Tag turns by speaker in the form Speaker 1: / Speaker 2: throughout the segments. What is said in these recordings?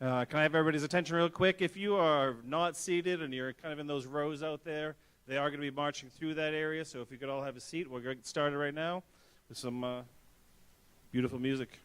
Speaker 1: Can I have everybody's attention real quick? If you are not seated and you're kind of in those rows out there, they are going to be marching through that area. So if you could all have a seat, we're going to get started right now with some beautiful music.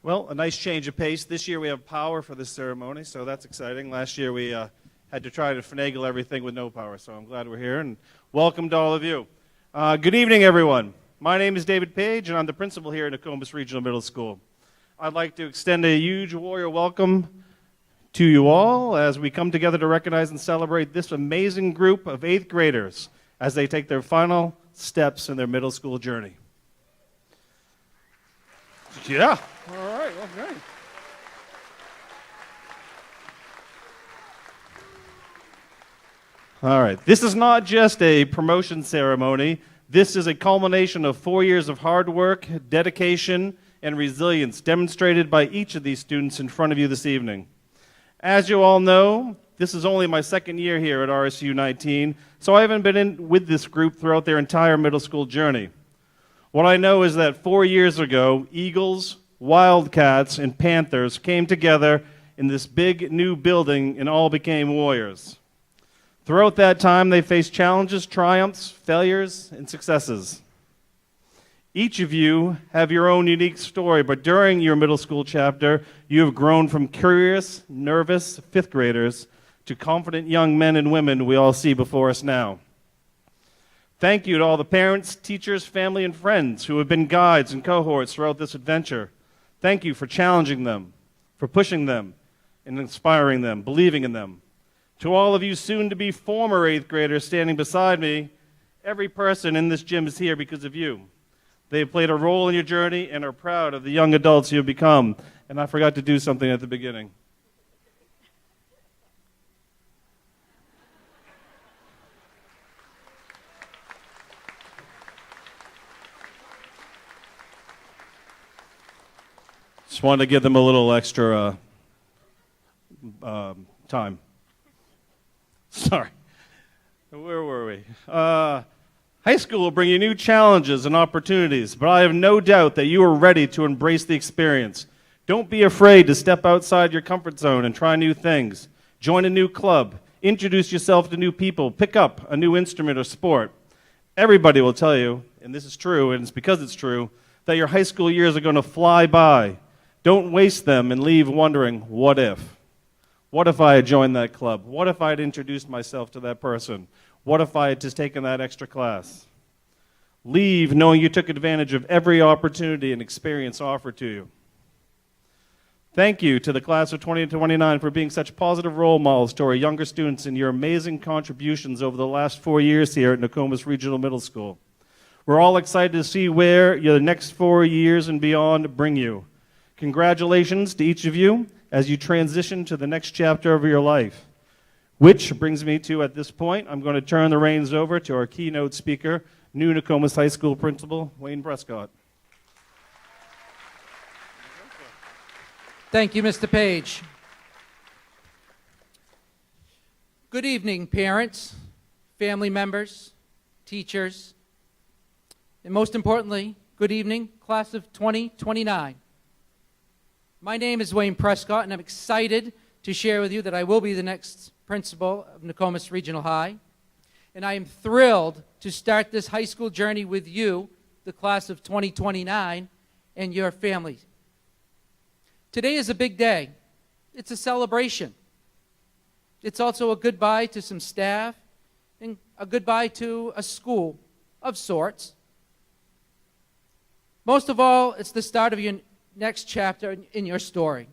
Speaker 1: Well, a nice change of pace. This year we have power for this ceremony, so that's exciting. Last year we had to try to finagle everything with no power, so I'm glad we're here, and welcome to all of you. Good evening, everyone. My name is David Page, and I'm the principal here at Nokomis Regional Middle School. I'd like to extend a huge warrior welcome to you all as we come together to recognize and celebrate this amazing group of 8th graders as they take their final steps in their middle school journey. Yeah. All right. Well, great. All right. This is not just a promotion ceremony. This is a culmination of 4 years of hard work, dedication, and resilience demonstrated by each of these students in front of you this evening. As you all know, this is only my second year here at RSU 19, so I haven't been in with this group throughout their entire middle school journey. What I know is that 4 years ago, Eagles, Wildcats, and Panthers came together in this big new building and all became warriors. Throughout that time, they faced challenges, triumphs, failures, and successes. Each of you have your own unique story, but during your middle school chapter, you have grown from curious, nervous 5th graders to confident young men and women we all see before us now. Thank you to all the parents, teachers, family, and friends who have been guides and cohorts throughout this adventure. Thank you for challenging them, for pushing them, and inspiring them, believing in them. To all of you soon-to-be former 8th graders standing beside me, every person in this gym is here because of you. They have played a role in your journey and are proud of the young adults you have become. And I forgot to do something at the beginning. Just wanted to give them a little extra time. Sorry. Where were we? High school will bring you new challenges and opportunities, but I have no doubt that you are ready to embrace the experience. Don't be afraid to step outside your comfort zone and try new things. Join a new club. Introduce yourself to new people. Pick up a new instrument or sport. Everybody will tell you, and this is true, and it's because it's true, that your high school years are going to fly by. Don't waste them and leave wondering, what if? What if I had joined that club? What if I had introduced myself to that person? What if I had just taken that extra class? Leave knowing you took advantage of every opportunity and experience offered to you. Thank you to the class of 2029 for being such positive role models to our younger students and your amazing contributions over the last 4 years here at Nokomis Regional Middle School. We're all excited to see where your next 4 years and beyond bring you. Congratulations to each of you as you transition to the next chapter of your life. Which brings me to, at this point, I'm going to turn the reins over to our keynote speaker, new Nokomis High School Principal, Wayne Prescott.
Speaker 2: Thank you, Mr. Page. Good evening, parents, family members, teachers, and most importantly, good evening, class of 2029. My name is Wayne Prescott, and I'm excited to share with you that I will be the next principal of Nokomis Regional High. And I am thrilled to start this high school journey with you, the class of 2029, and your families. Today is a big day. It's a celebration. It's also a goodbye to some staff and a goodbye to a school of sorts. Most of all, it's the start of your next chapter in your story.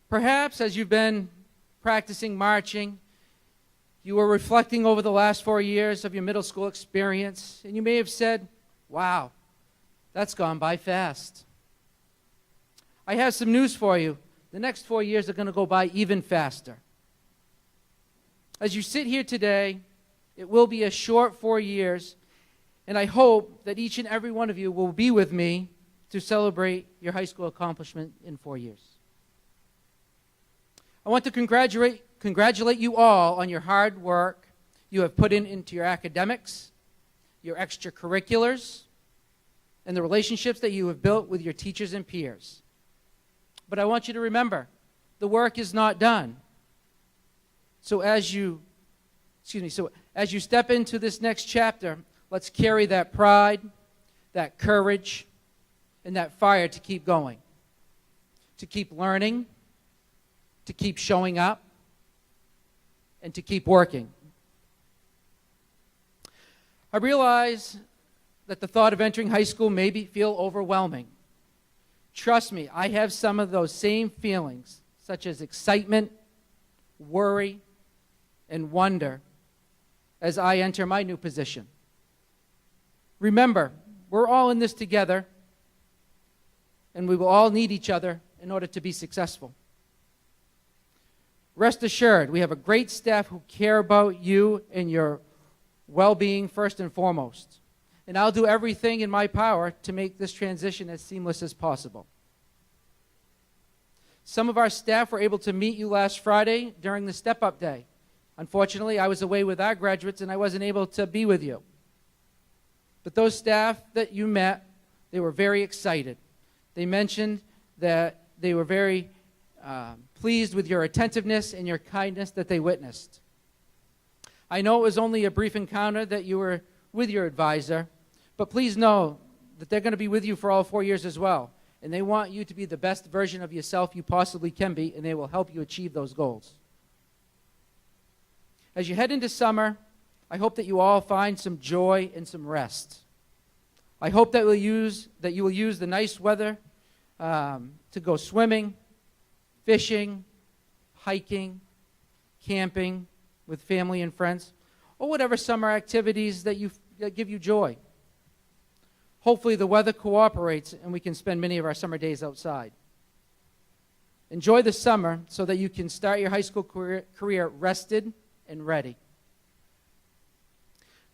Speaker 2: Perhaps as you've been practicing marching, you were reflecting over the last 4 years of your middle school experience, and you may have said, wow, that's gone by fast. I have some news for you. The next 4 years are going to go by even faster. As you sit here today, it will be a short 4 years, and I hope that each and every one of you will be with me to celebrate your high school accomplishment in 4 years. I want to congratulate you all on your hard work you have put into your academics, your extracurriculars, and the relationships that you have built with your teachers and peers. But I want you to remember, the work is not done. So as you step into this next chapter, let's carry that pride, that courage, and that fire to keep going. to keep learning, to keep showing up, and to keep working. I realize that the thought of entering high school may feel overwhelming. Trust me, I have some of those same feelings, such as excitement, worry, and wonder as I enter my new position. Remember, we're all in this together, and we will all need each other in order to be successful. Rest assured, we have a great staff who care about you and your well-being first and foremost. And I'll do everything in my power to make this transition as seamless as possible. Some of our staff were able to meet you last Friday during the step-up day. Unfortunately, I was away with our graduates and I wasn't able to be with you. But those staff that you met, they were very excited. They mentioned that they were very pleased with your attentiveness and your kindness that they witnessed. I know it was only a brief encounter that you were with your advisor, but please know that they're going to be with you for all 4 years as well. And they want you to be the best version of yourself you possibly can be, and they will help you achieve those goals. As you head into summer, I hope that you all find some joy and some rest. I hope that you will use the nice weather to go swimming, fishing, hiking, camping with family and friends, or whatever summer activities that give you joy. Hopefully the weather cooperates and we can spend many of our summer days outside. Enjoy the summer so that you can start your high school career rested and ready.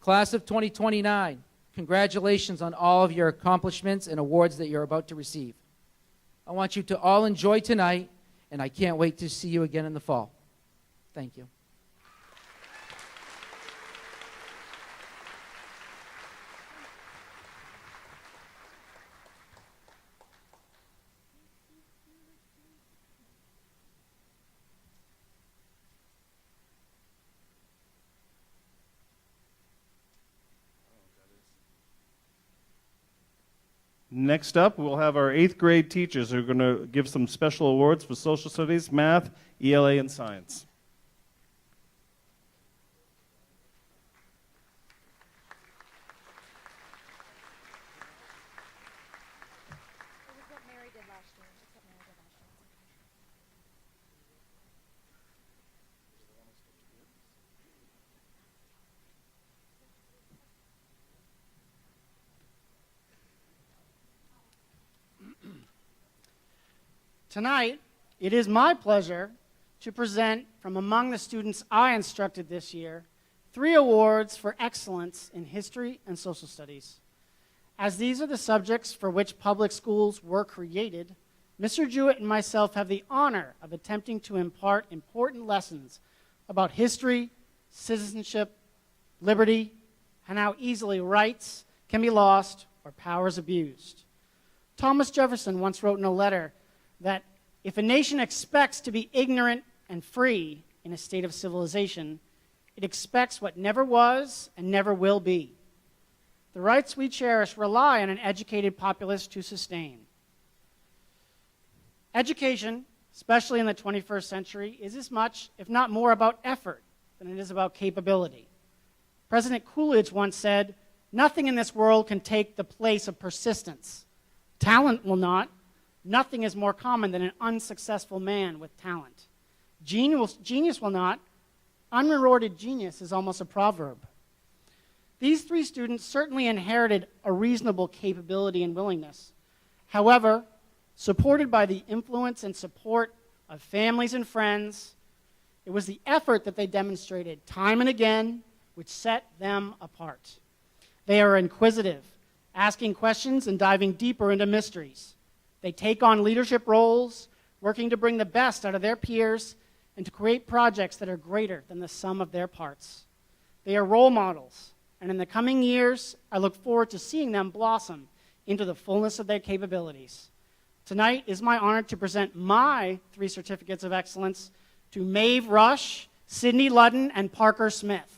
Speaker 2: Class of 2029, congratulations on all of your accomplishments and awards that you're about to receive. I want you to all enjoy tonight, and I can't wait to see you again in the fall. Thank you.
Speaker 1: Next up, we'll have our 8th grade teachers who are going to give some special awards for social studies, math, ELA, and science.
Speaker 3: Tonight, it is my pleasure to present from among the students I instructed this year 3 awards for excellence in history and social studies. As these are the subjects for which public schools were created, Mr. Jewett and myself have the honor of attempting to impart important lessons about history, citizenship, liberty, and how easily rights can be lost or powers abused. Thomas Jefferson once wrote in a letter that if a nation expects to be ignorant and free in a state of civilization, it expects what never was and never will be. The rights we cherish rely on an educated populace to sustain. Education, especially in the 21st century, is as much, if not more, about effort than it is about capability. President Coolidge once said, "Nothing in this world can take the place of persistence. Talent will not. Nothing is more common than an unsuccessful man with talent. Genius will not. Unrewarded genius is almost a proverb." These 3 students certainly inherited a reasonable capability and willingness. However, supported by the influence and support of families and friends, it was the effort that they demonstrated time and again which set them apart. They are inquisitive, asking questions and diving deeper into mysteries. They take on leadership roles, working to bring the best out of their peers and to create projects that are greater than the sum of their parts. They are role models, and in the coming years, I look forward to seeing them blossom into the fullness of their capabilities. Tonight is my honor to present my 3 certificates of excellence to Maeve Rush, Sydney Ludden, and Parker Smith.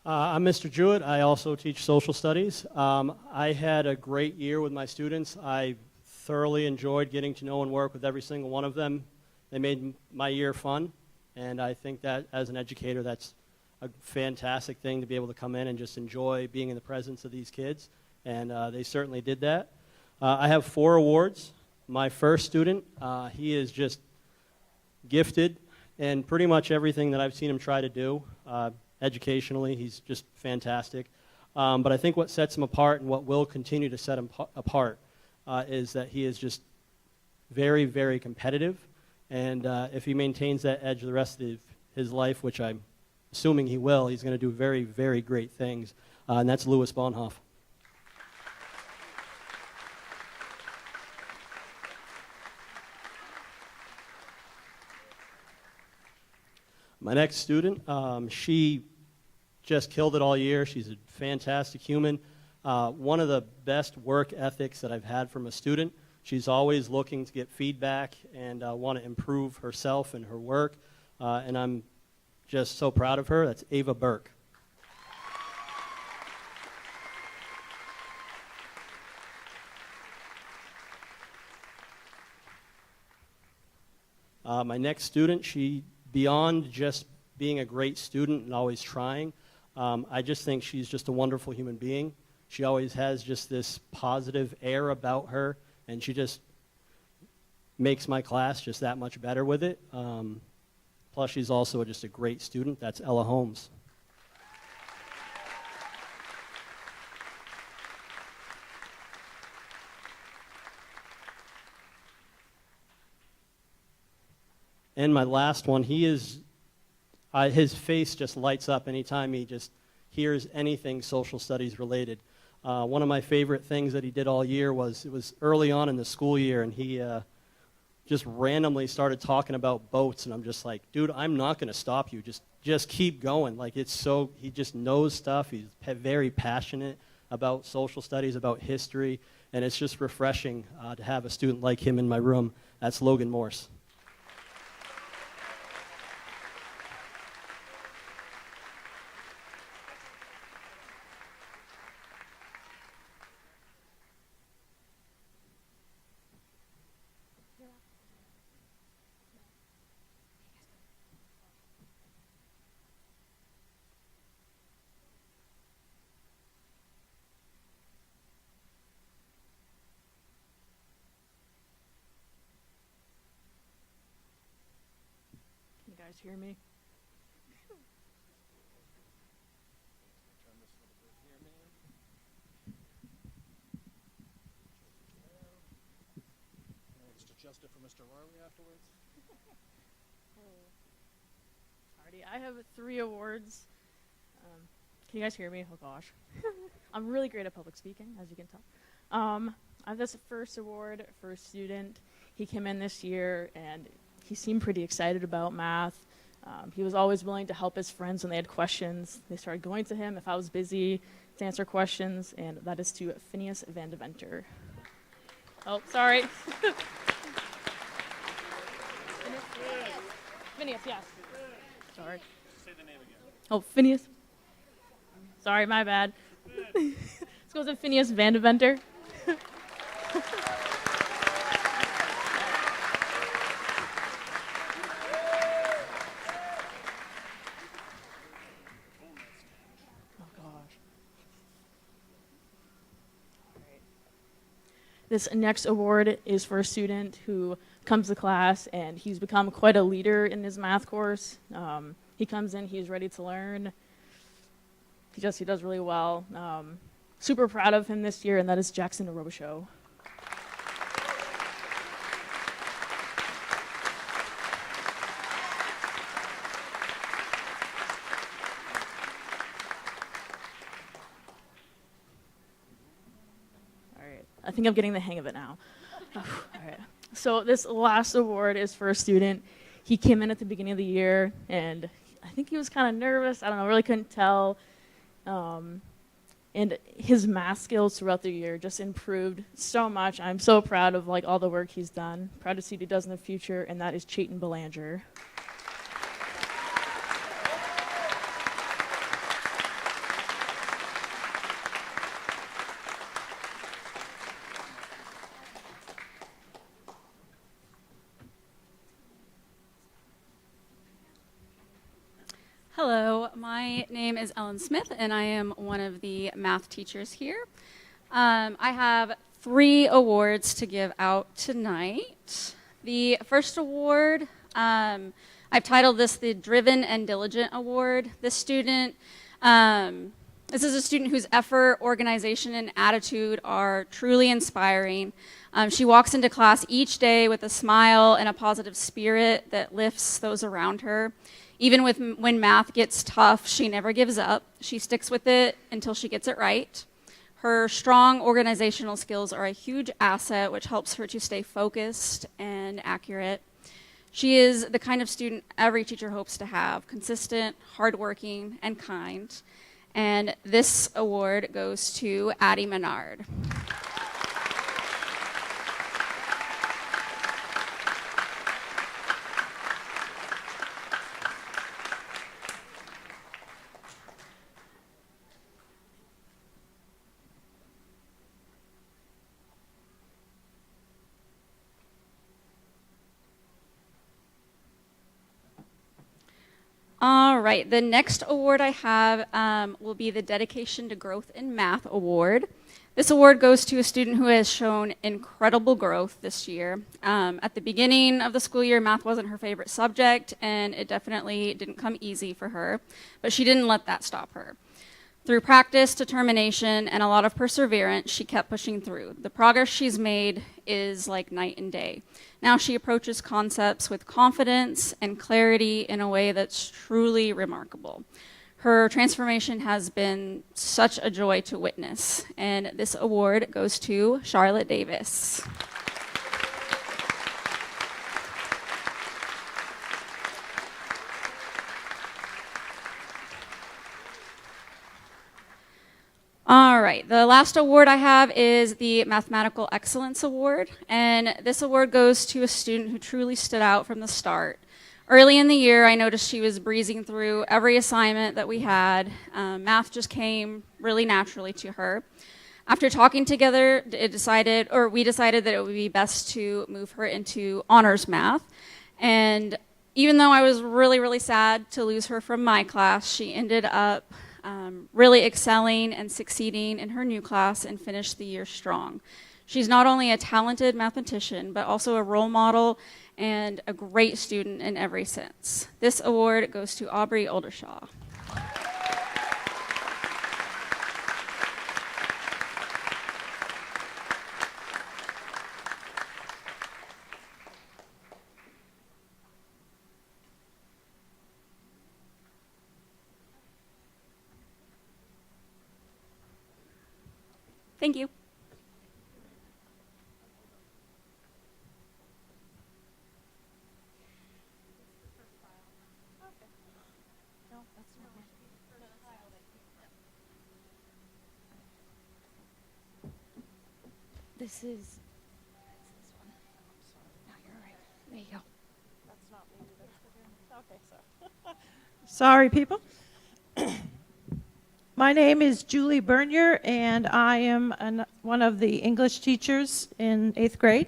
Speaker 4: I'm Mr. Jewett. I also teach social studies. I had a great year with my students. I thoroughly enjoyed getting to know and work with every single one of them. They made my year fun, and I think that as an educator, that's a fantastic thing to be able to come in and just enjoy being in the presence of these kids, and they certainly did that. I have 4 awards. My first student, he is just gifted in pretty much everything that I've seen him try to do. Educationally, he's just fantastic. But I think what sets him apart and what will continue to set him apart is that he is just very, very competitive. And if he maintains that edge the rest of his life, which I'm assuming he will, he's going to do very, very great things. And that's Louis Bonhoff. My next student, she just killed it all year. She's a fantastic human. One of the best work ethics that I've had from a student. She's always looking to get feedback and want to improve herself and her work. And I'm just so proud of her. That's Ava Burke. My next student, she beyond just being a great student and always trying, I just think she's just a wonderful human being. She always has just this positive air about her, and she just makes my class just that much better with it. Plus, she's also just a great student. That's Ella Holmes. And my last one, he is, his face just lights up anytime he just hears anything social studies related. One of my favorite things that he did all year was, it was early on in the school year, and he just randomly started talking about boats, and I'm just like, dude, I'm not going to stop you. Just keep going. Like, it's so, he just knows stuff. He's very passionate about social studies, about history, and it's just refreshing to have a student like him in my room. That's Logan Morse.
Speaker 5: You guys hear me?
Speaker 1: Just adjust it for Mr. Riley afterwards.
Speaker 5: Alrighty, I have 3 awards. Can you guys hear me? Oh gosh. I'm really great at public speaking, as you can tell. I have this first award for a student. He came in this year and he seemed pretty excited about math. He was always willing to help his friends when they had questions. They started going to him if I was busy to answer questions, and that is to Phineas Van Deventer. Oh, sorry. Phineas, yes. Sorry.
Speaker 1: Say the name again.
Speaker 5: Oh, Phineas. Sorry, my bad. Let's go with Phineas Van Deventer. This next award is for a student who comes to class and he's become quite a leader in his math course. He comes in, he's ready to learn. He does really well. Super proud of him this year, and that is Jackson Robichaux. I think I'm getting the hang of it now. All right. So this last award is for a student. He came in at the beginning of the year, and I think he was kind of nervous. I don't know, really couldn't tell. And his math skills throughout the year just improved so much. I'm so proud of all the work he's done. Proud to see what he does in the future, and that is Chayton Belanger.
Speaker 6: my name is Ellen Smith, and I am one of the math teachers here. I have 3 awards to give out tonight. The first award, I've titled this the Driven and Diligent Award. This is a student whose effort, organization, and attitude are truly inspiring. She walks into class each day with a smile and a positive spirit that lifts those around her. Even when math gets tough, she never gives up. She sticks with it until she gets it right. Her strong organizational skills are a huge asset, which helps her to stay focused and accurate. She is the kind of student every teacher hopes to have: consistent, hardworking, and kind. And this award goes to Addie Menard. All right, the next award I have will be the Dedication to Growth in Math Award. This award goes to a student who has shown incredible growth this year. At the beginning of the school year, math wasn't her favorite subject, and it definitely didn't come easy for her, but she didn't let that stop her. Through practice, determination, and a lot of perseverance, she kept pushing through. The progress she's made is like night and day. Now she approaches concepts with confidence and clarity in a way that's truly remarkable. Her transformation has been such a joy to witness, and this award goes to Charlotte Davis. All right, the last award I have is the Mathematical Excellence Award, and this award goes to a student who truly stood out from the start. Early in the year, I noticed she was breezing through every assignment that we had. Math just came really naturally to her. After talking together, we decided that it would be best to move her into honors math. And even though I was really, really sad to lose her from my class, she ended up really excelling and succeeding in her new class and finished the year strong. She's not only a talented mathematician, but also a role model and a great student in every sense. This award goes to Aubrey Oldershaw. Thank you. This is this one. No, you're right. There you go.
Speaker 5: That's not me. Okay, so.
Speaker 7: Sorry, people. My name is Julie Bernier, and I am one of the English teachers in 8th grade.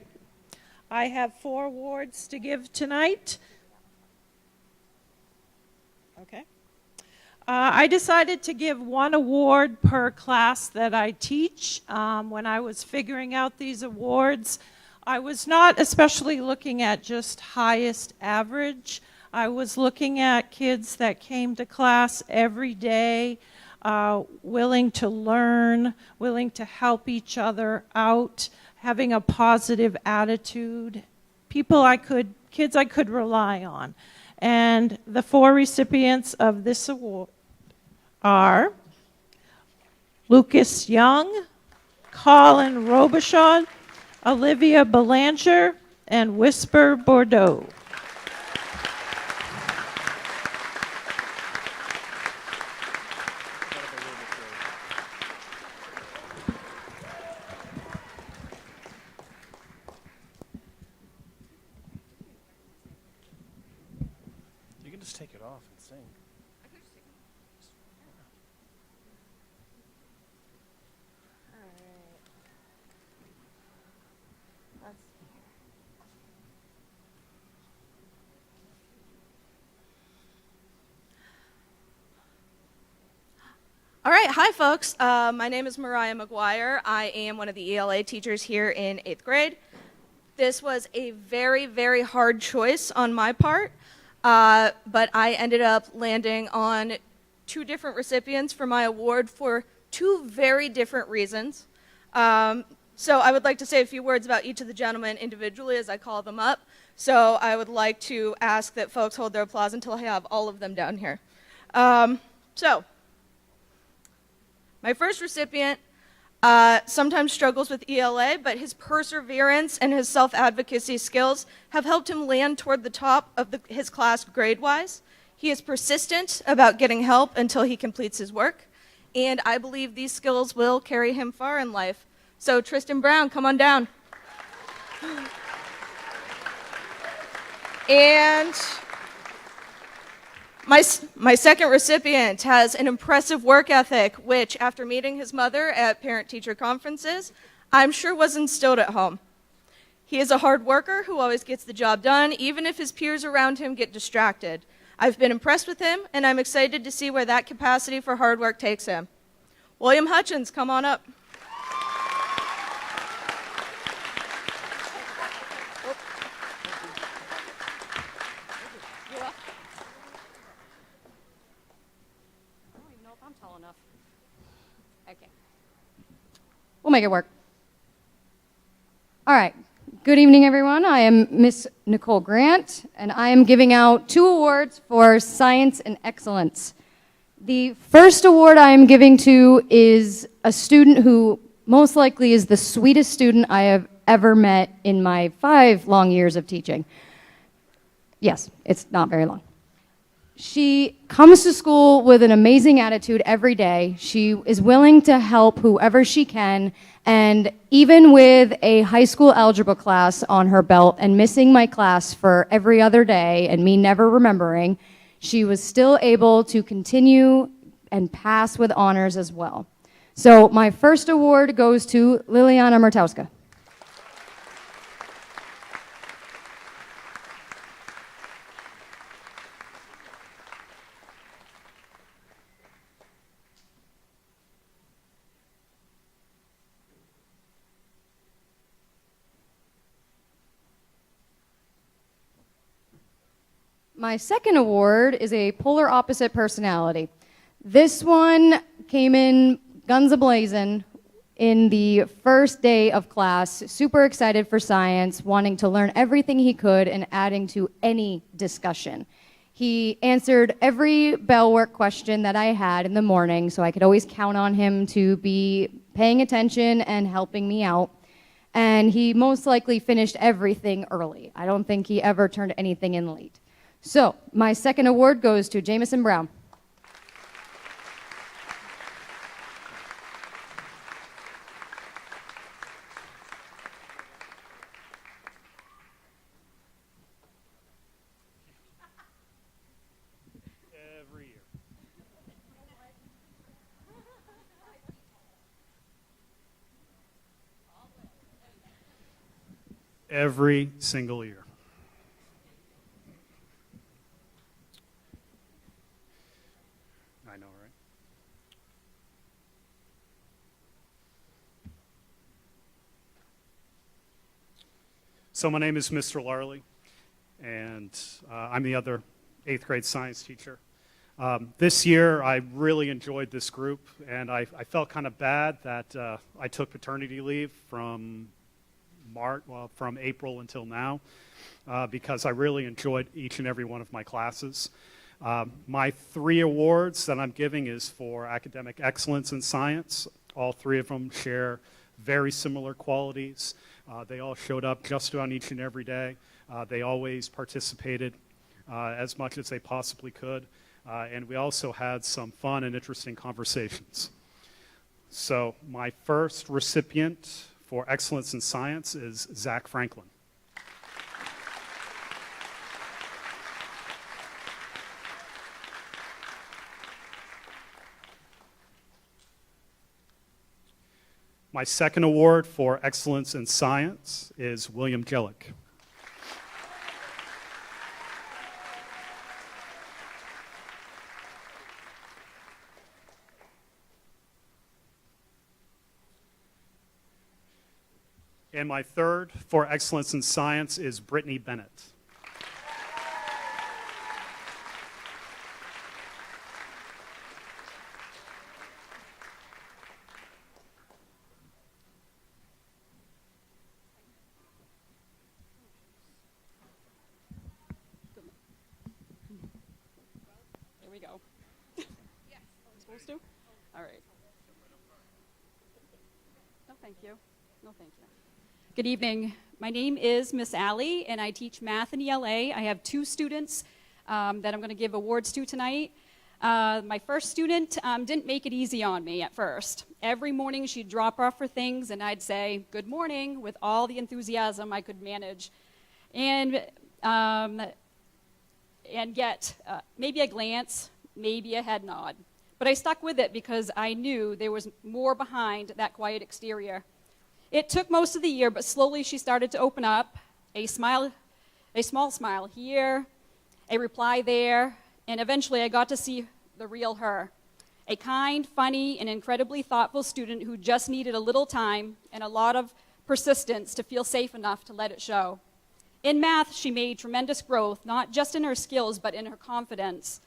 Speaker 7: I have 4 awards to give tonight. Okay. I decided to give 1 award per class that I teach. When I was figuring out these awards, I was not especially looking at just highest average. I was looking at kids that came to class every day, willing to learn, willing to help each other out, having a positive attitude, kids I could rely on. And the 4 recipients of this award are Lucas Young, Colin Robichaud, Olivia Belanger, and Whisper Bordeaux.
Speaker 1: You can just take it off and sing.
Speaker 8: All right, hi folks. My name is Mariah McGuire. I am one of the ELA teachers here in 8th grade. This was a very, very hard choice on my part, but I ended up landing on 2 different recipients for my award for 2 very different reasons. So I would like to say a few words about each of the gentlemen individually as I call them up. So I would like to ask that folks hold their applause until I have all of them down here. My first recipient sometimes struggles with ELA, but his perseverance and his self-advocacy skills have helped him land toward the top of his class grade-wise. He is persistent about getting help until he completes his work, and I believe these skills will carry him far in life. So Tristan Brown, come on down. And my second recipient has an impressive work ethic, which, after meeting his mother at parent-teacher conferences, I'm sure was instilled at home. He is a hard worker who always gets the job done, even if his peers around him get distracted. I've been impressed with him, and I'm excited to see where that capacity for hard work takes him. William Hutchins, come on up.
Speaker 9: Okay. We'll make it work. All right. Good evening, everyone. I am Miss Nicole Grant, and I am giving out 2 awards for science and excellence. The first award I am giving to is a student who most likely is the sweetest student I have ever met in my 5 long years of teaching. Yes, it's not very long. She comes to school with an amazing attitude every day. She is willing to help whoever she can, and even with a high school algebra class on her belt and missing my class for every other day and me never remembering, she was still able to continue and pass with honors as well. So my first award goes to Liliana Martowska. My second award is a polar opposite personality. This one came in guns a-blazing in the first day of class, super excited for science, wanting to learn everything he could and adding to any discussion. He answered every bell work question that I had in the morning, so I could always count on him to be paying attention and helping me out. And he most likely finished everything early. I don't think he ever turned anything in late. So, my second award goes to Jamison Brown.
Speaker 1: Every year. Every single year. I know, right? So my name is Mr. Larley, and I'm the other 8th grade science teacher. This year, I really enjoyed this group, and I felt kind of bad that I took paternity leave from from April until now, because I really enjoyed each and every one of my classes. My 3 awards that I'm giving is for academic excellence in science. All 3 of them share very similar qualities. They all showed up just about each and every day. They always participated as much as they possibly could. And we also had some fun and interesting conversations. So my first recipient for excellence in science is Zach Franklin. My second award for excellence in science is William Jellick.
Speaker 10: And my third for excellence in science is Brittany Bennett.
Speaker 11: There we go. Yes. I'm supposed to? All right. No, thank you. No, thank you. Good evening. My name is Miss Allie, and I teach math in ELA. I have two students that I'm going to give awards to tonight. My first student didn't make it easy on me at first. Every morning she'd drop off her things, and I'd say, "Good morning," with all the enthusiasm I could manage. And get maybe a glance, maybe a head nod. But I stuck with it because I knew there was more behind that quiet exterior. It took most of the year, but slowly she started to open up, a small smile here, a reply there, and eventually I got to see the real her. A kind, funny, and incredibly thoughtful student who just needed a little time and a lot of persistence to feel safe enough to let it show. In math, she made tremendous growth, not just in her skills, but in her confidence.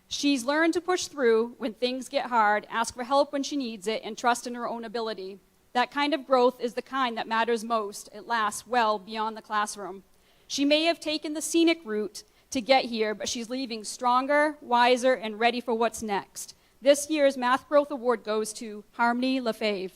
Speaker 11: She's learned to push through when things get hard, ask for help when she needs it, and trust in her own ability. That kind of growth is the kind that matters most. It lasts well beyond the classroom. She may have taken the scenic route to get here, but she's leaving stronger, wiser, and ready for what's next. This year's Math Growth Award goes to Harmony Lefebvre.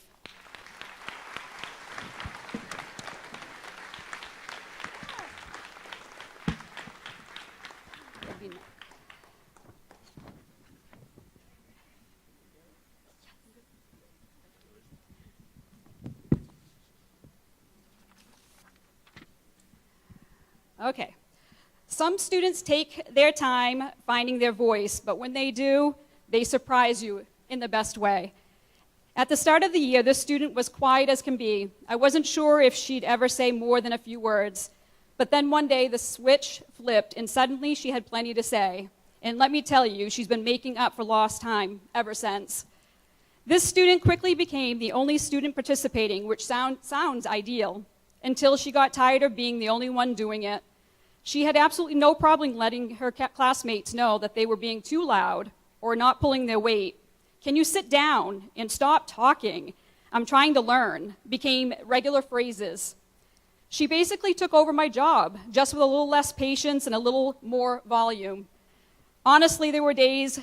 Speaker 11: Okay. Some students take their time finding their voice, but when they do, they surprise you in the best way. At the start of the year, this student was quiet as can be. I wasn't sure if she'd ever say more than a few words. But then one day, the switch flipped, and suddenly she had plenty to say. And let me tell you, she's been making up for lost time ever since. This student quickly became the only student participating, which sounds ideal, until she got tired of being the only one doing it. She had absolutely no problem letting her classmates know that they were being too loud or not pulling their weight. "Can you sit down and stop talking? I'm trying to learn," became regular phrases. She basically took over my job, just with a little less patience and a little more volume. Honestly, there were days,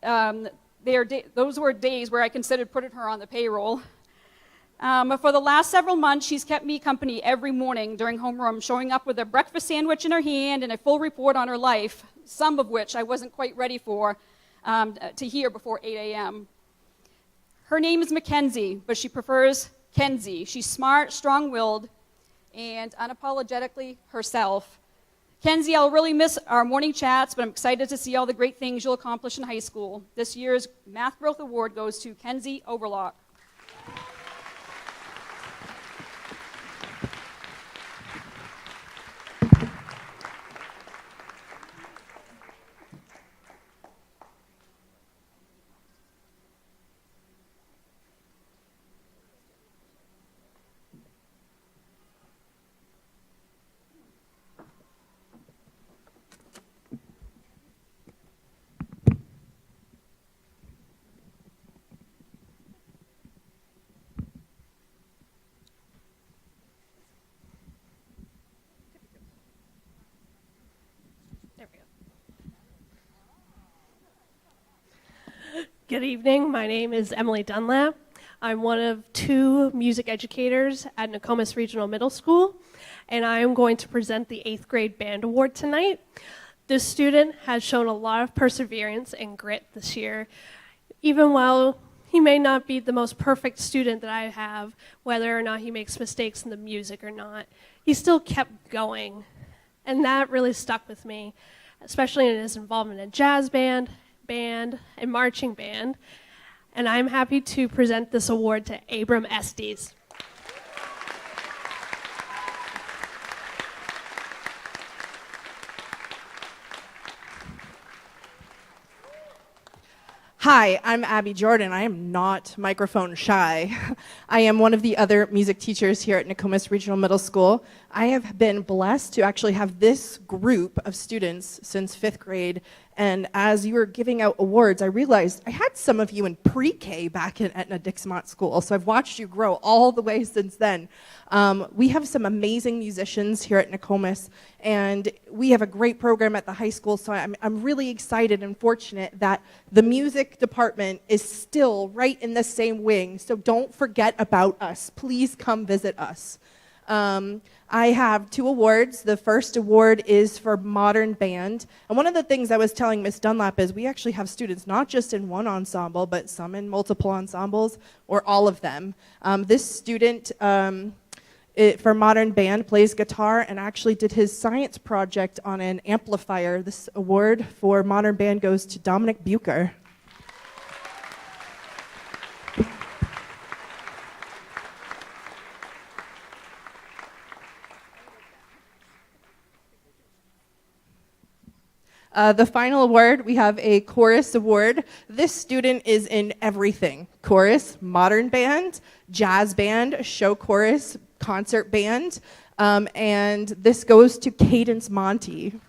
Speaker 11: those were days where I considered putting her on the payroll. For the last several months, she's kept me company every morning during homeroom, showing up with a breakfast sandwich in her hand and a full report on her life, some of which I wasn't quite ready for to hear before 8 a.m. Her name is Mackenzie, but she prefers Kenzie. She's smart, strong-willed, and unapologetically herself. Kenzie, I'll really miss our morning chats, but I'm excited to see all the great things you'll accomplish in high school. This year's Math Growth Award goes to Kenzie Overlock.
Speaker 12: Good evening. My name is Emily Dunlap. I'm one of two music educators at Nokomis Regional Middle School, and I am going to present the 8th grade band award tonight. This student has shown a lot of perseverance and grit this year. Even while he may not be the most perfect student that I have, whether or not he makes mistakes in the music or not, he still kept going. And that really stuck with me, especially in his involvement in jazz band, and marching band. And I'm happy to present this award to Abram Estes.
Speaker 13: Hi, I'm Abby Jordan. I am not microphone shy. I am one of the other music teachers here at Nokomis Regional Middle School. I have been blessed to actually have this group of students since 5th grade, and as you were giving out awards, I realized I had some of you in pre-K back in Etna Dixmont School, so I've watched you grow all the way since then. We have some amazing musicians here at Nokomis, and we have a great program at the high school, so I'm really excited and fortunate that the music department is still right in the same wing, so don't forget about us. Please come visit us. I have 2 awards. The first award is for modern band. And one of the things I was telling Miss Dunlap is we actually have students not just in one ensemble, but some in multiple ensembles, or all of them. This student for modern band plays guitar and actually did his science project on an amplifier. This award for modern band goes to Dominic Bucher. The final award, we have a chorus award. This student is in everything: chorus, modern band, jazz band, show chorus, concert band, and this goes to Cadence Monty.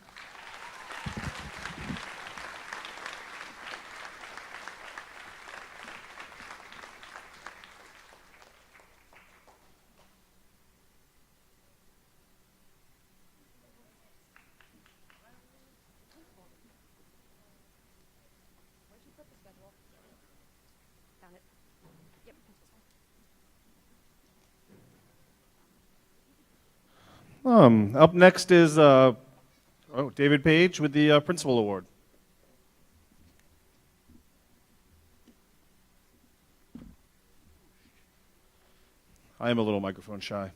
Speaker 1: Up next is David Page with the Principal Award. I am a little microphone shy.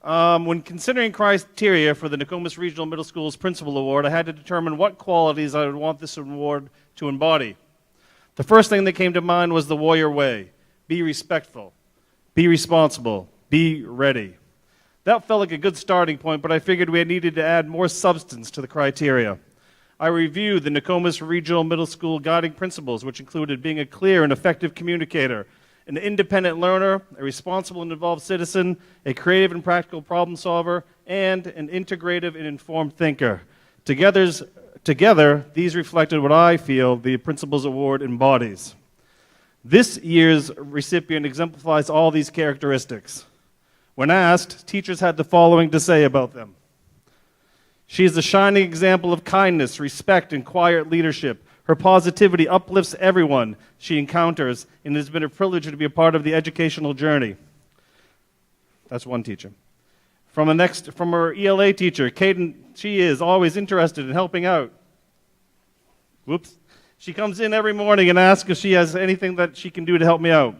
Speaker 1: When considering criteria for the Nokomis Regional Middle School's Principal Award, I had to determine what qualities I would want this award to embody. The first thing that came to mind was the warrior way. Be respectful, be responsible, be ready. That felt like a good starting point, but I figured we needed to add more substance to the criteria. I reviewed the Nokomis Regional Middle School guiding principles, which included being a clear and effective communicator, an independent learner, a responsible and involved citizen, a creative and practical problem solver, and an integrative and informed thinker. Together, these reflected what I feel the Principals Award embodies. This year's recipient exemplifies all these characteristics. When asked, teachers had the following to say about them. She is a shining example of kindness, respect, and quiet leadership. Her positivity uplifts everyone she encounters, and it has been a privilege to be a part of the educational journey. That's one teacher. From her ELA teacher, Caden, she is always interested in helping out. Whoops. She comes in every morning and asks if she has anything that she can do to help me out.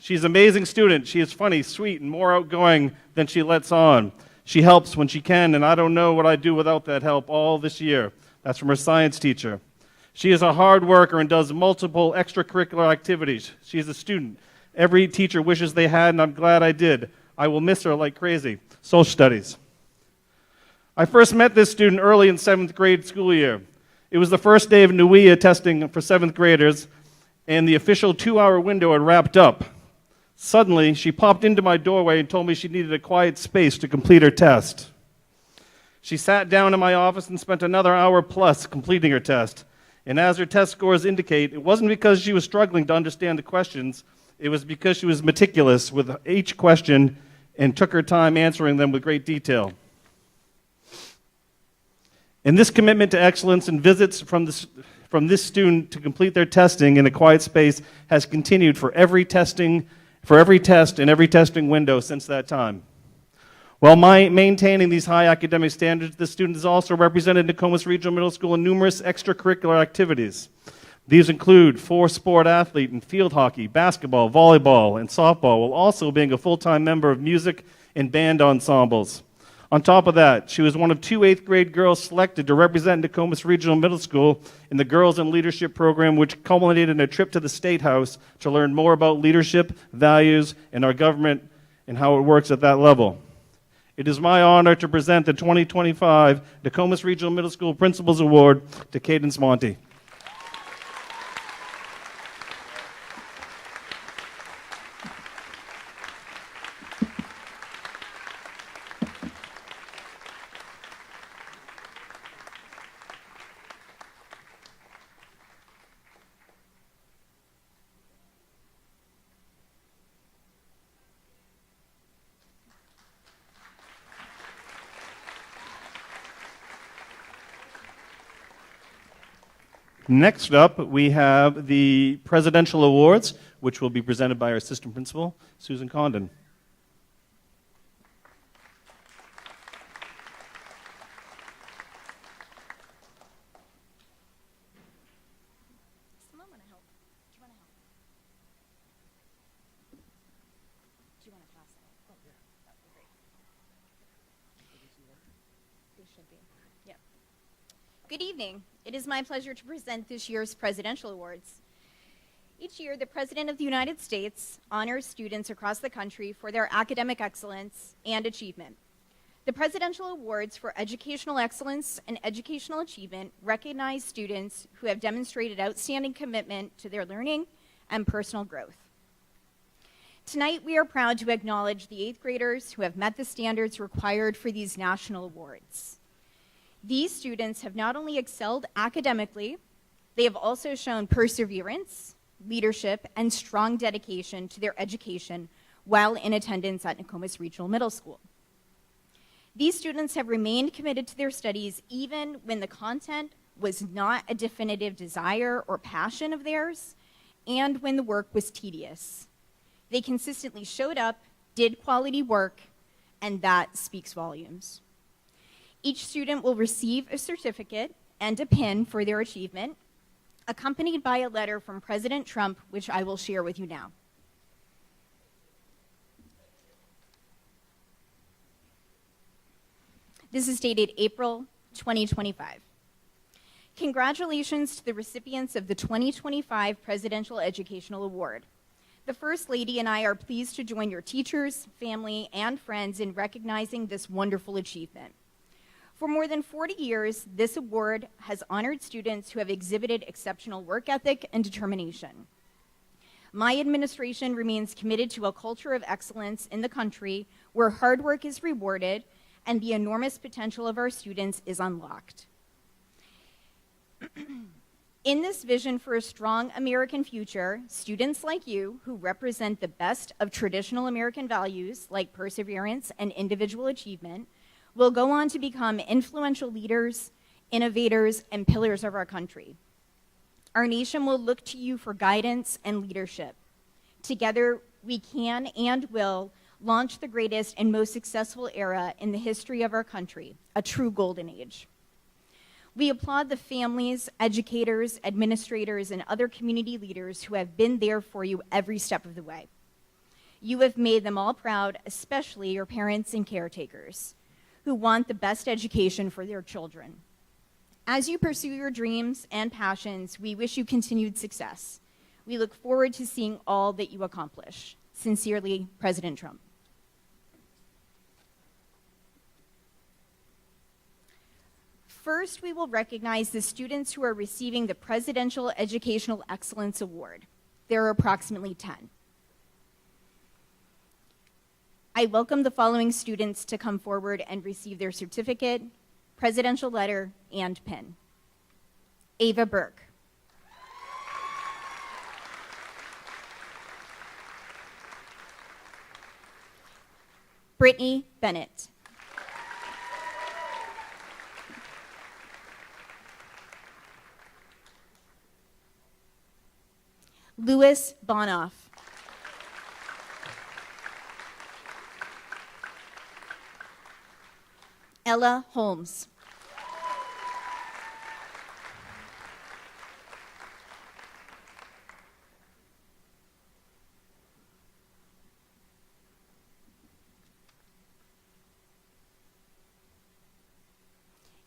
Speaker 1: She's an amazing student. She is funny, sweet, and more outgoing than she lets on. She helps when she can, and I don't know what I'd do without that help all this year. That's from her science teacher. She is a hard worker and does multiple extracurricular activities. She is a student every teacher wishes they had, and I'm glad I did. I will miss her like crazy. Social studies. I first met this student early in 7th grade school year. It was the first day of NUIA testing for 7th graders, and the official 2-hour window had wrapped up. Suddenly, she popped into my doorway and told me she needed a quiet space to complete her test. She sat down in my office and spent another hour plus completing her test. And as her test scores indicate, it wasn't because she was struggling to understand the questions, it was because she was meticulous with each question and took her time answering them with great detail. And this commitment to excellence and visits from this student to complete their testing in a quiet space has continued for every test and every testing window since that time. While maintaining these high academic standards, the student has also represented Nokomis Regional Middle School in numerous extracurricular activities. These include 4-sport athlete in field hockey, basketball, volleyball, and softball, while also being a full-time member of music and band ensembles. On top of that, she was one of 2 8th grade girls selected to represent Nokomis Regional Middle School in the Girls in Leadership program, which culminated in a trip to the State House to learn more about leadership, values, and our government and how it works at that level. It is my honor to present the 2025 Nokomis Regional Middle School Principals Award to Cadence Monty. Next up, we have the Presidential Awards, which will be presented by our Assistant Principal, Susan Condon.
Speaker 14: Good evening. It is my pleasure to present this year's Presidential Awards. Each year, the President of the United States honors students across the country for their academic excellence and achievement. The Presidential Awards for Educational Excellence and Educational Achievement recognize students who have demonstrated outstanding commitment to their learning and personal growth. Tonight, we are proud to acknowledge the 8th graders who have met the standards required for these national awards. These students have not only excelled academically, they have also shown perseverance, leadership, and strong dedication to their education while in attendance at Nokomis Regional Middle School. These students have remained committed to their studies even when the content was not a definitive desire or passion of theirs, and when the work was tedious. They consistently showed up, did quality work, and that speaks volumes. Each student will receive a certificate and a pin for their achievement, accompanied by a letter from President Trump, which I will share with you now. This is dated April 2025. Congratulations to the recipients of the 2025 Presidential Educational Award. The First Lady and I are pleased to join your teachers, family, and friends in recognizing this wonderful achievement. For more than 40 years, this award has honored students who have exhibited exceptional work ethic and determination. My administration remains committed to a culture of excellence in the country where hard work is rewarded and the enormous potential of our students is unlocked. In this vision for a strong American future, students like you, who represent the best of traditional American values like perseverance and individual achievement, will go on to become influential leaders, innovators, and pillars of our country. Our nation will look to you for guidance and leadership. Together, we can and will launch the greatest and most successful era in the history of our country, a true golden age. We applaud the families, educators, administrators, and other community leaders who have been there for you every step of the way. You have made them all proud, especially your parents and caretakers, who want the best education for their children. As you pursue your dreams and passions, we wish you continued success. We look forward to seeing all that you accomplish. Sincerely, President Trump. First, we will recognize the students who are receiving the Presidential Educational Excellence Award. There are approximately 10. I welcome the following students to come forward and receive their certificate, presidential letter, and pin. Ava Burke. Brittany Bennett. Louis Bonoff. Ella Holmes.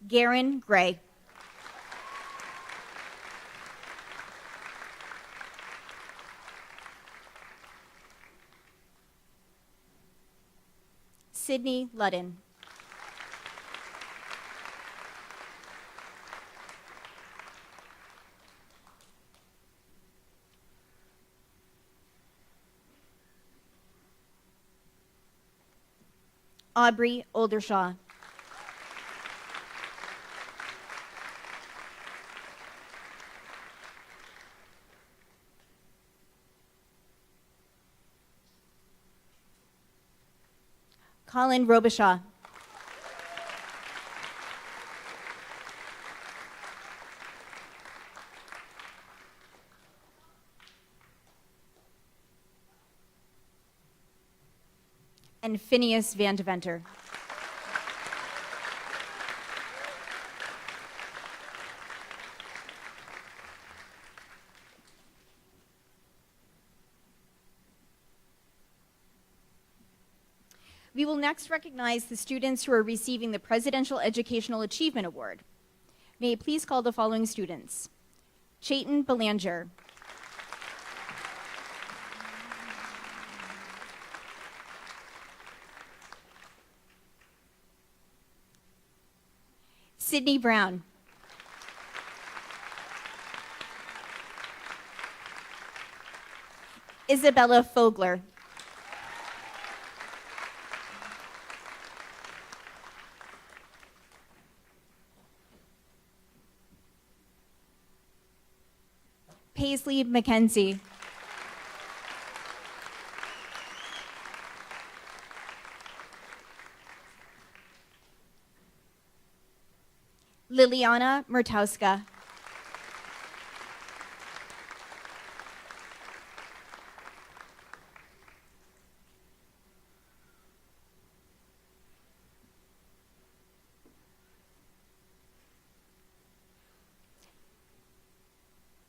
Speaker 14: Garen Gray. Sydney Ludden. Aubrey Oldershaw. Colin Robichaud. and Phineas Van Deventer. We will next recognize the students who are receiving the Presidential Educational Achievement Award. May you please call the following students: Chayton Belanger, Sydney Brown, Isabella Fogler, Paisley McKenzie, Liliana Murtauska,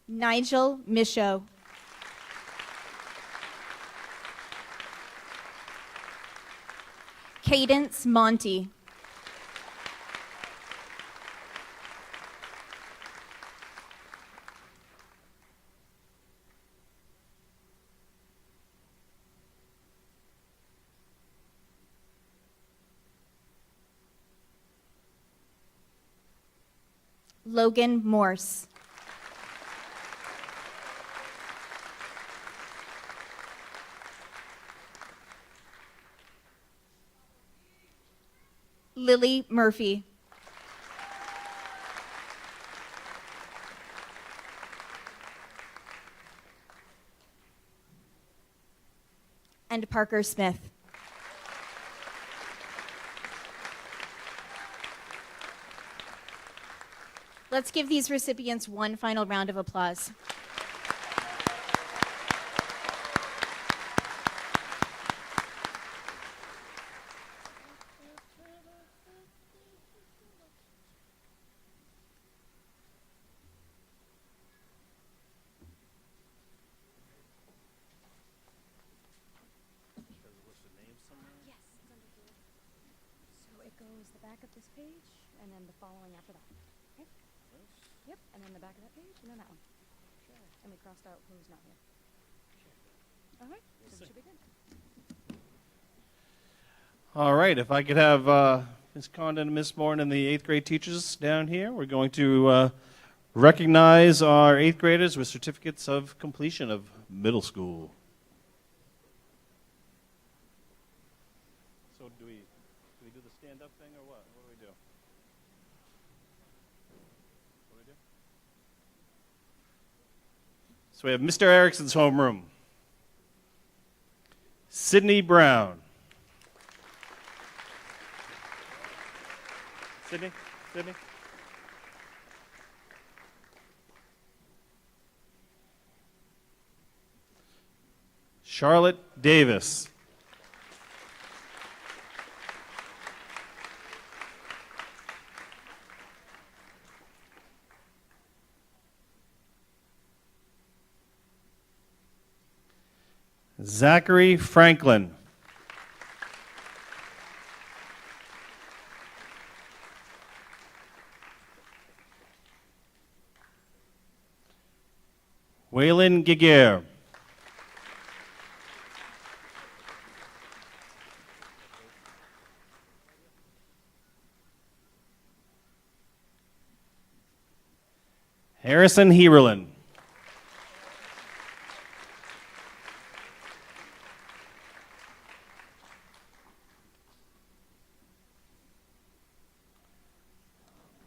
Speaker 14: Nigel Michaud, Cadence Monty, Logan Morse, Lily Murphy, and Parker Smith. Let's give these recipients one final round of applause. So it goes the back of this page, and then the following after that. Okay? Yep, and then the back of that page, and then that one. Sure. And we crossed out who's not here. Sure. All right, so we should be good.
Speaker 1: All right, if I could have Ms. Condon and Ms. Morton and the 8th grade teachers down here. We're going to recognize our 8th graders with certificates of completion of middle school. So do we do the stand-up thing or what? What do we do? What do we do? So we have Mr. Erickson's homeroom. Sydney Brown. Sydney? Sydney? Charlotte Davis. Zachary Franklin. Waylon Giguere. Harrison Heberlin.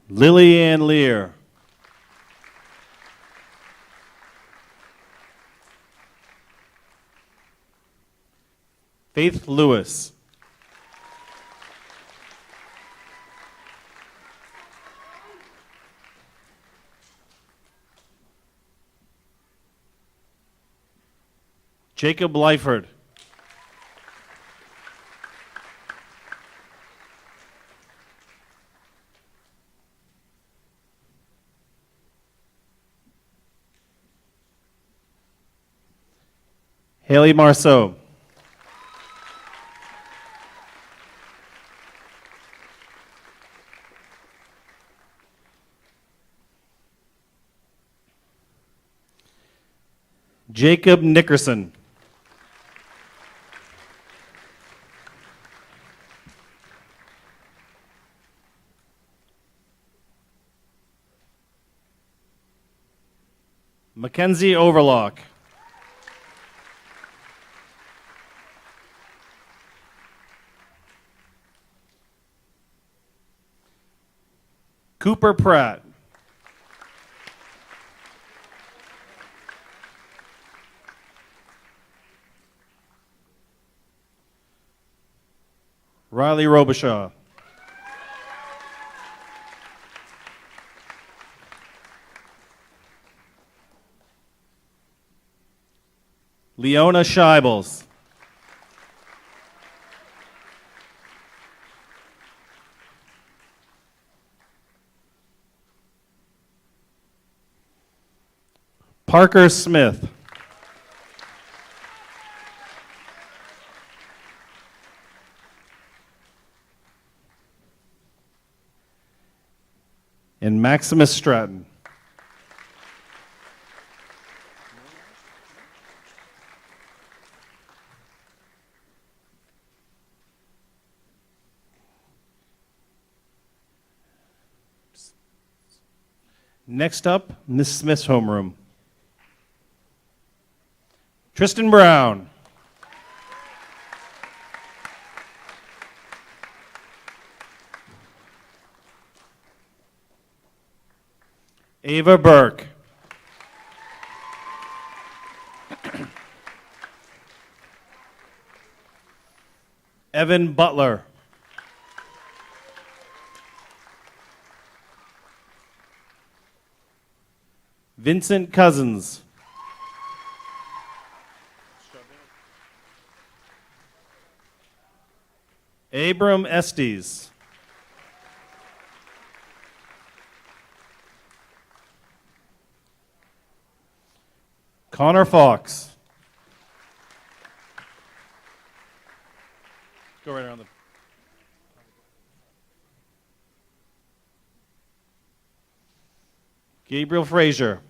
Speaker 1: Lily Ann Lear. Faith Lewis. Jacob Lyford. Haley Marceau. Jacob Nickerson. Mackenzie Overlock. Cooper Pratt. Riley Robichaud. Leona Scheibels. Parker Smith. And Maximus Stratton. Next up, Miss Smith's homeroom. Tristan Brown. Ava Burke. Evan Butler. Vincent Cousins. Abram Estes. Connor Fox. Go right around the. Gabriel Frazier.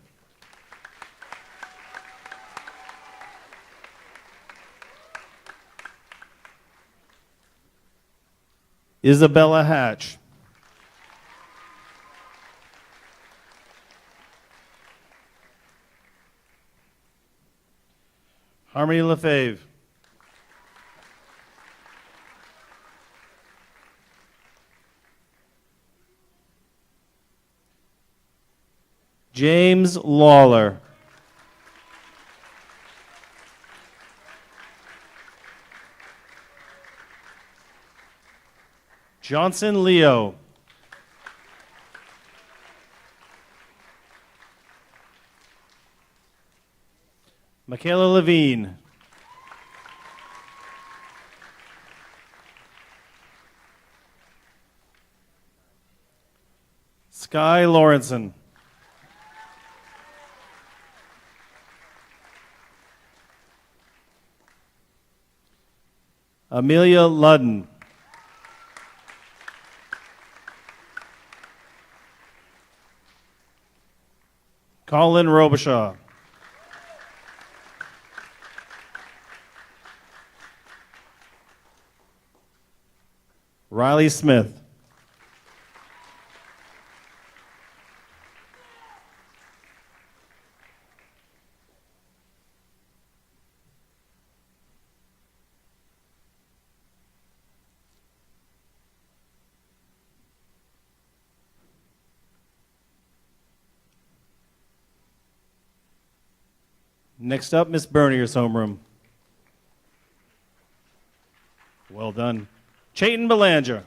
Speaker 1: Isabella Hatch. Harmony Lefebvre. James Lawler. Johnson Leo. Michaela Levine. Sky Lawrenson. Amelia Ludden. Colin Robichaud. Riley Smith. Next up, Miss Bernier's homeroom. Well done. Chayton Belanger.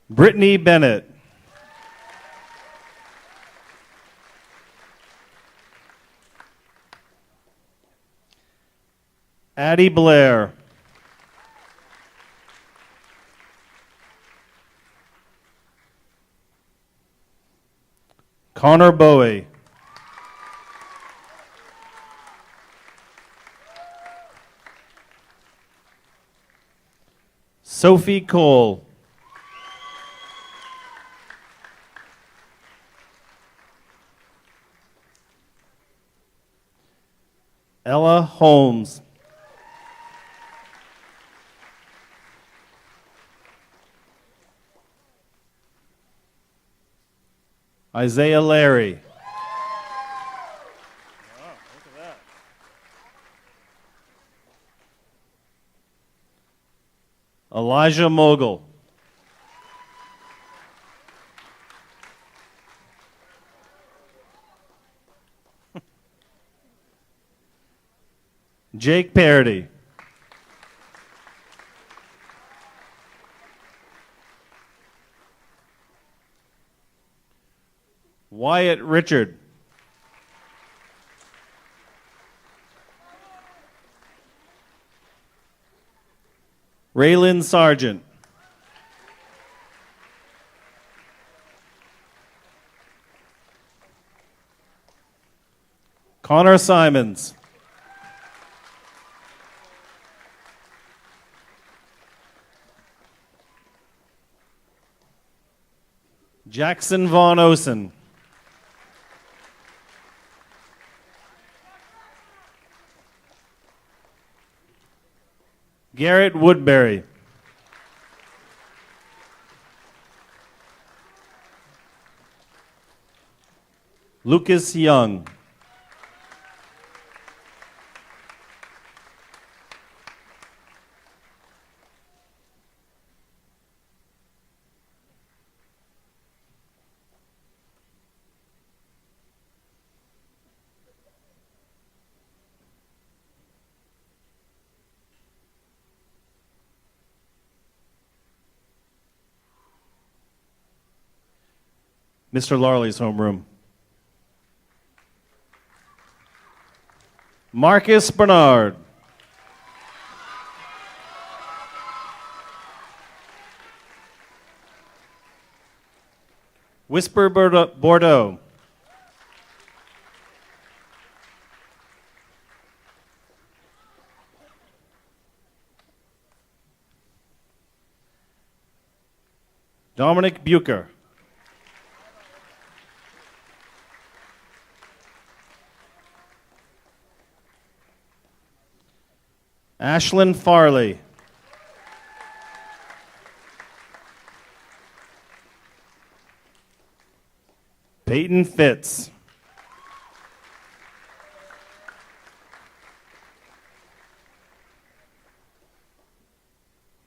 Speaker 1: Brittany Bennett. Addie Blair. Connor Bowie. Sophie Cole. Ella Holmes. Isaiah Larry. Elijah Mogul. Jake Parody. Wyatt Richard. Raylan Sargent. Connor Simons. Jackson Von Osen. Garrett Woodbury. Lucas Young. Mr. Larley's homeroom. Marcus Bernard. Whisper Bordeaux. Dominic Bucher. Ashlyn Farley. Peyton Fitz.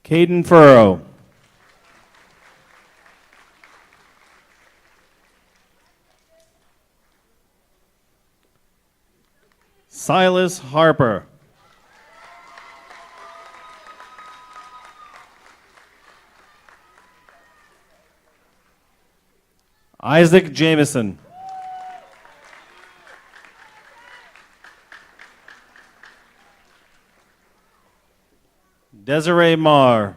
Speaker 1: Caden Furrow. Silas Harper. Isaac Jameson. Desiree Marr.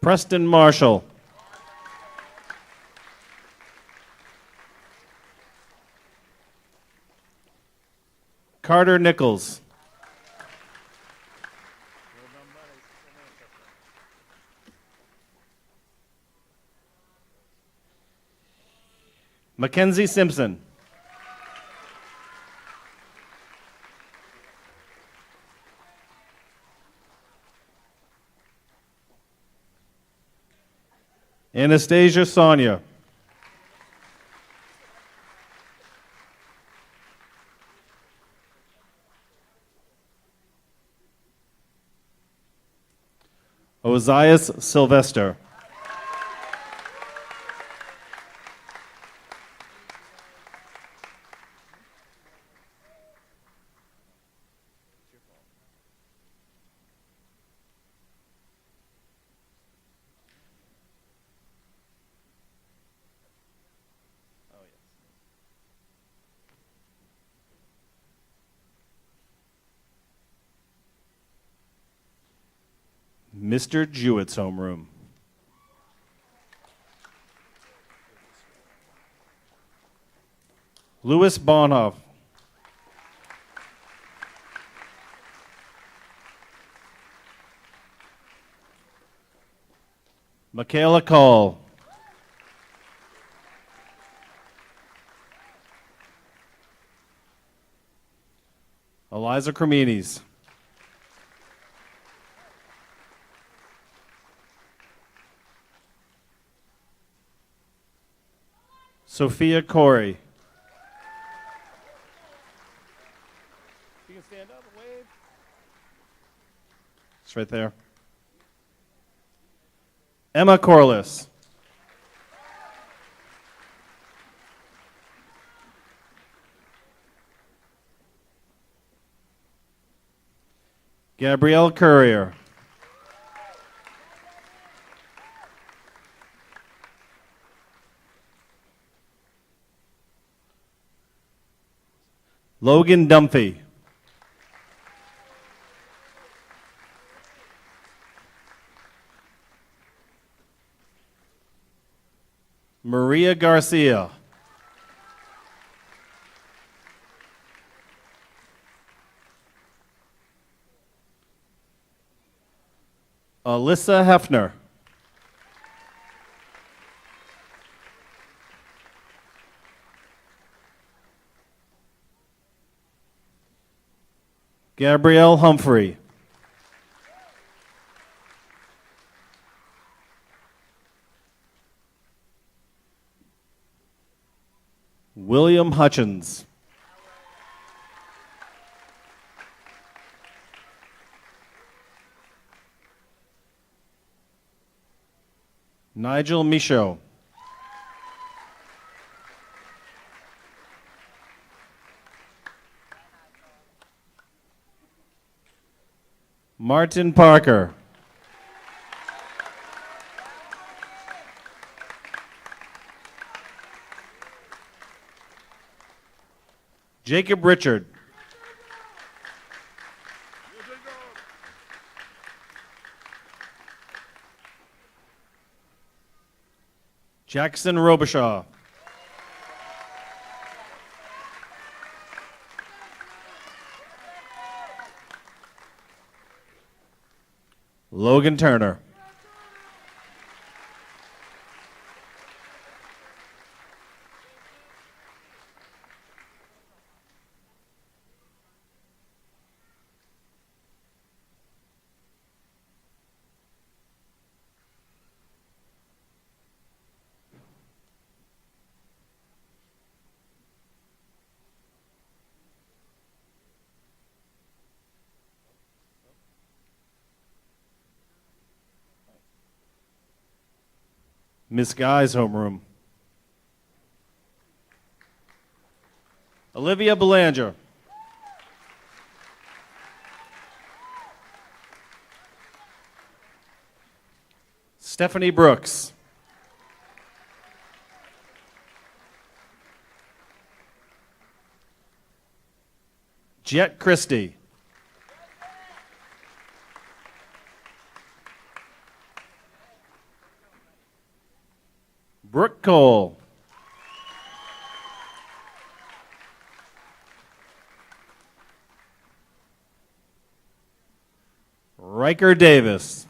Speaker 1: Preston Marshall. Carter Nichols. Mackenzie Simpson. Anastasia Sonia. Ozias Sylvester. Mr. Jewett's homeroom. Louis Bonhoff. Michaela Call. Eliza Cremines. Sophia Corey. You can stand up and wave. It's right there. Emma Corliss. Gabrielle Courier. Logan Dumphy. Maria Garcia. Alyssa Hefner. Gabrielle Humphrey. William Hutchins. Nigel Michaud. Martin Parker. Jacob Richard. Jackson Robichaud. Logan Turner. Miss Guy's homeroom. Olivia Belanger. Stephanie Brooks. Jet Christie. Brooke Cole. Riker Davis.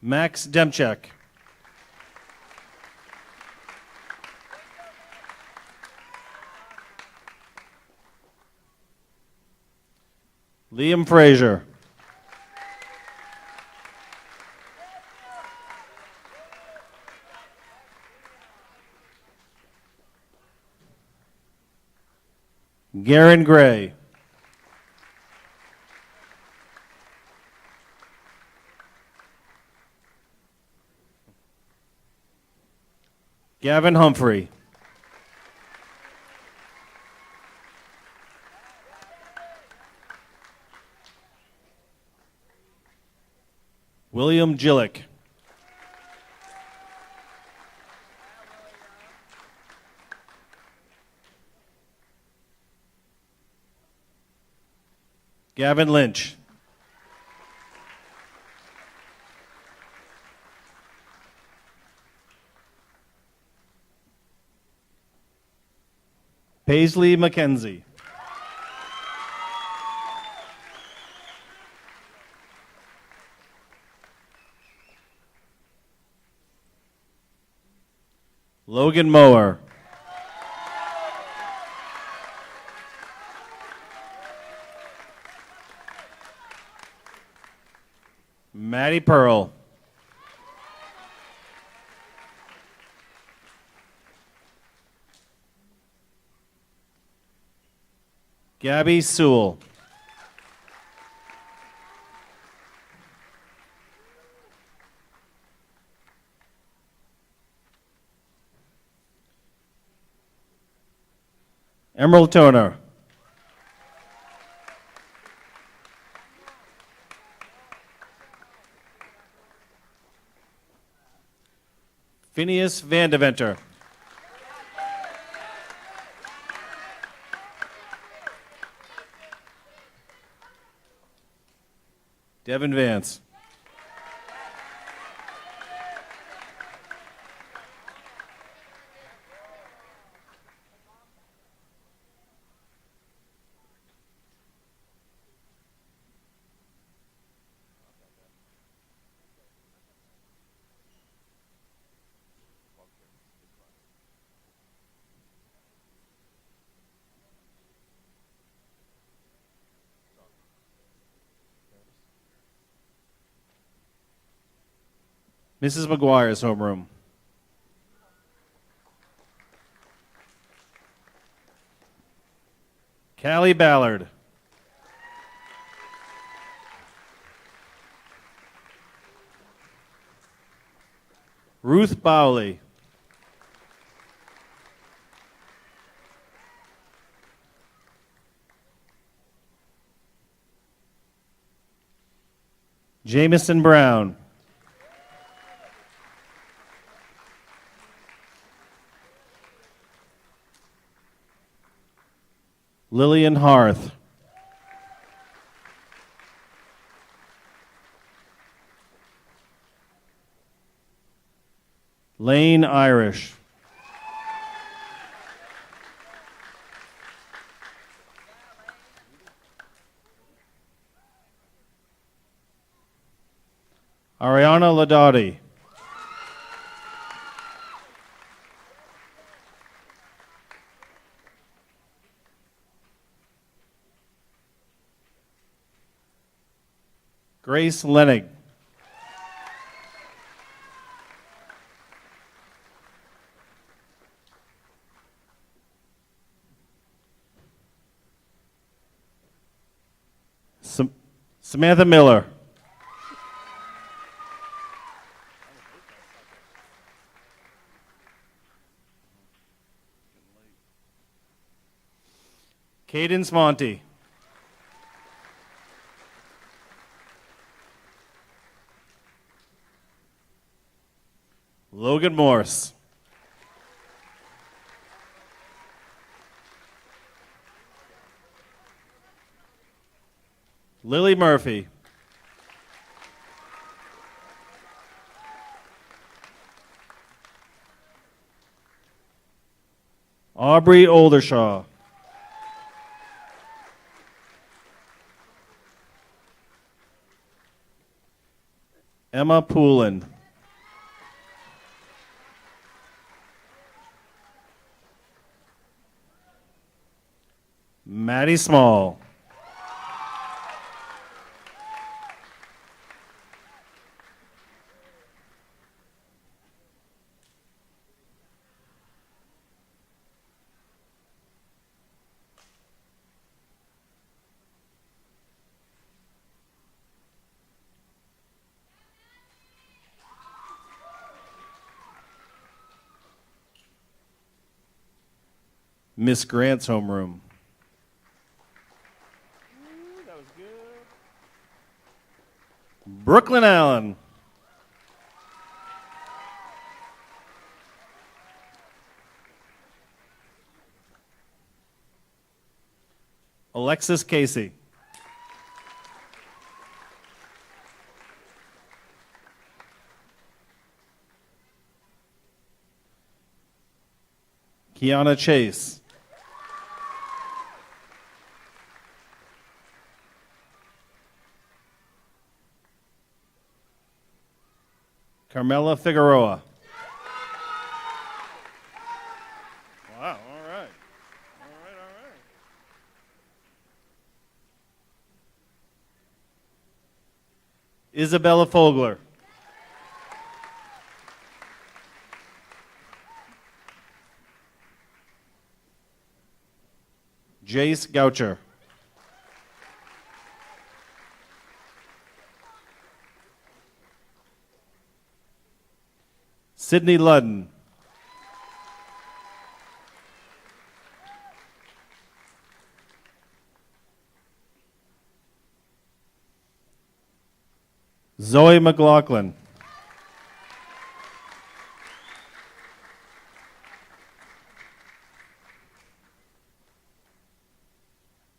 Speaker 1: Max Demchek. Liam Frazier. Garen Gray. Gavin Humphrey. William Gillick. Gavin Lynch. Paisley McKenzie. Logan Mower. Maddie Pearl. Gabby Sewell. Emerald Toner. Phineas Vandeventer. Devin Vance. Mrs. McGuire's homeroom. Callie Ballard. Ruth Bowley. Jamison Brown. Lillian Harth. Lane Irish. Ariana Ladotti. Grace Lenig. Samantha Miller. Cadence Monty. Logan Morse. Lily Murphy. Aubrey Oldershaw. Emma Poulin. Maddie Small. Miss Grant's homeroom. That was good. Brooklyn Allen. Alexis Casey. Kiana Chase. Carmela Figueroa. Wow, all right. All right. Isabella Fogler. Jace Goucher. Sydney Ludden. Zoe McLaughlin.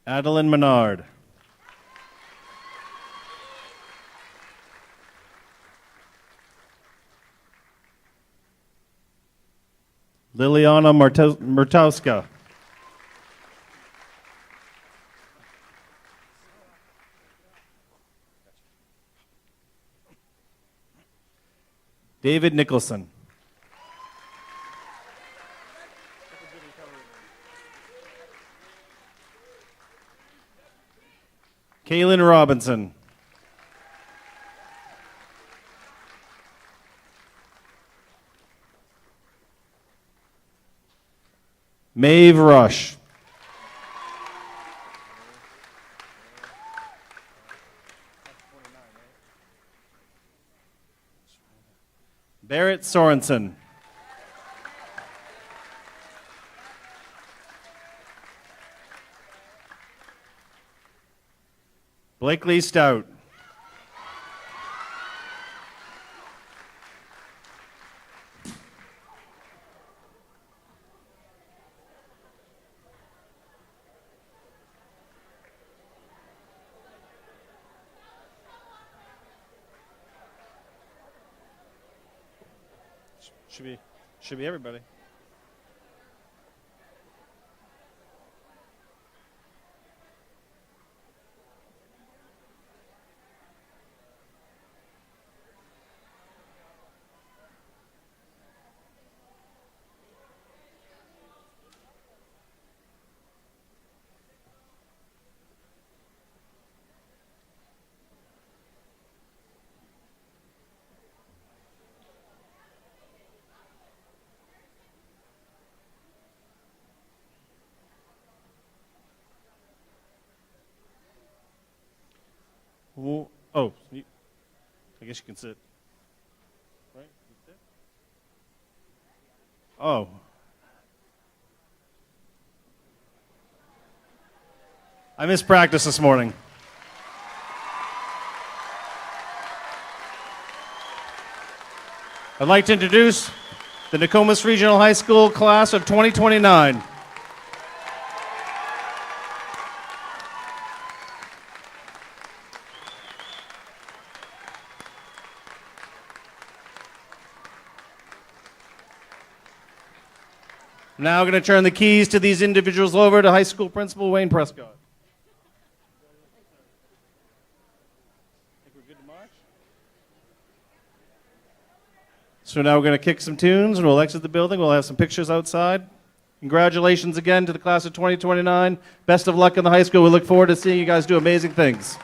Speaker 1: Adeline Menard. Liliana Murtowska. David Nicholson. Kaylin Robinson. Maeve Rush. Barrett Sorensen. Blakely Stout. Should be everybody. Oh, I guess you can sit. Right? You sit? Oh. I missed practice this morning. I'd like to introduce the Nokomis Regional High School class of 2029. Now I'm going to turn the keys to these individuals over to High School Principal Wayne Prescott. Think we're good to march? So now we're going to kick some tunes and we'll exit the building. We'll have some pictures outside. Congratulations again to the class of 2029. Best of luck in the high school. We look forward to seeing you guys do amazing things.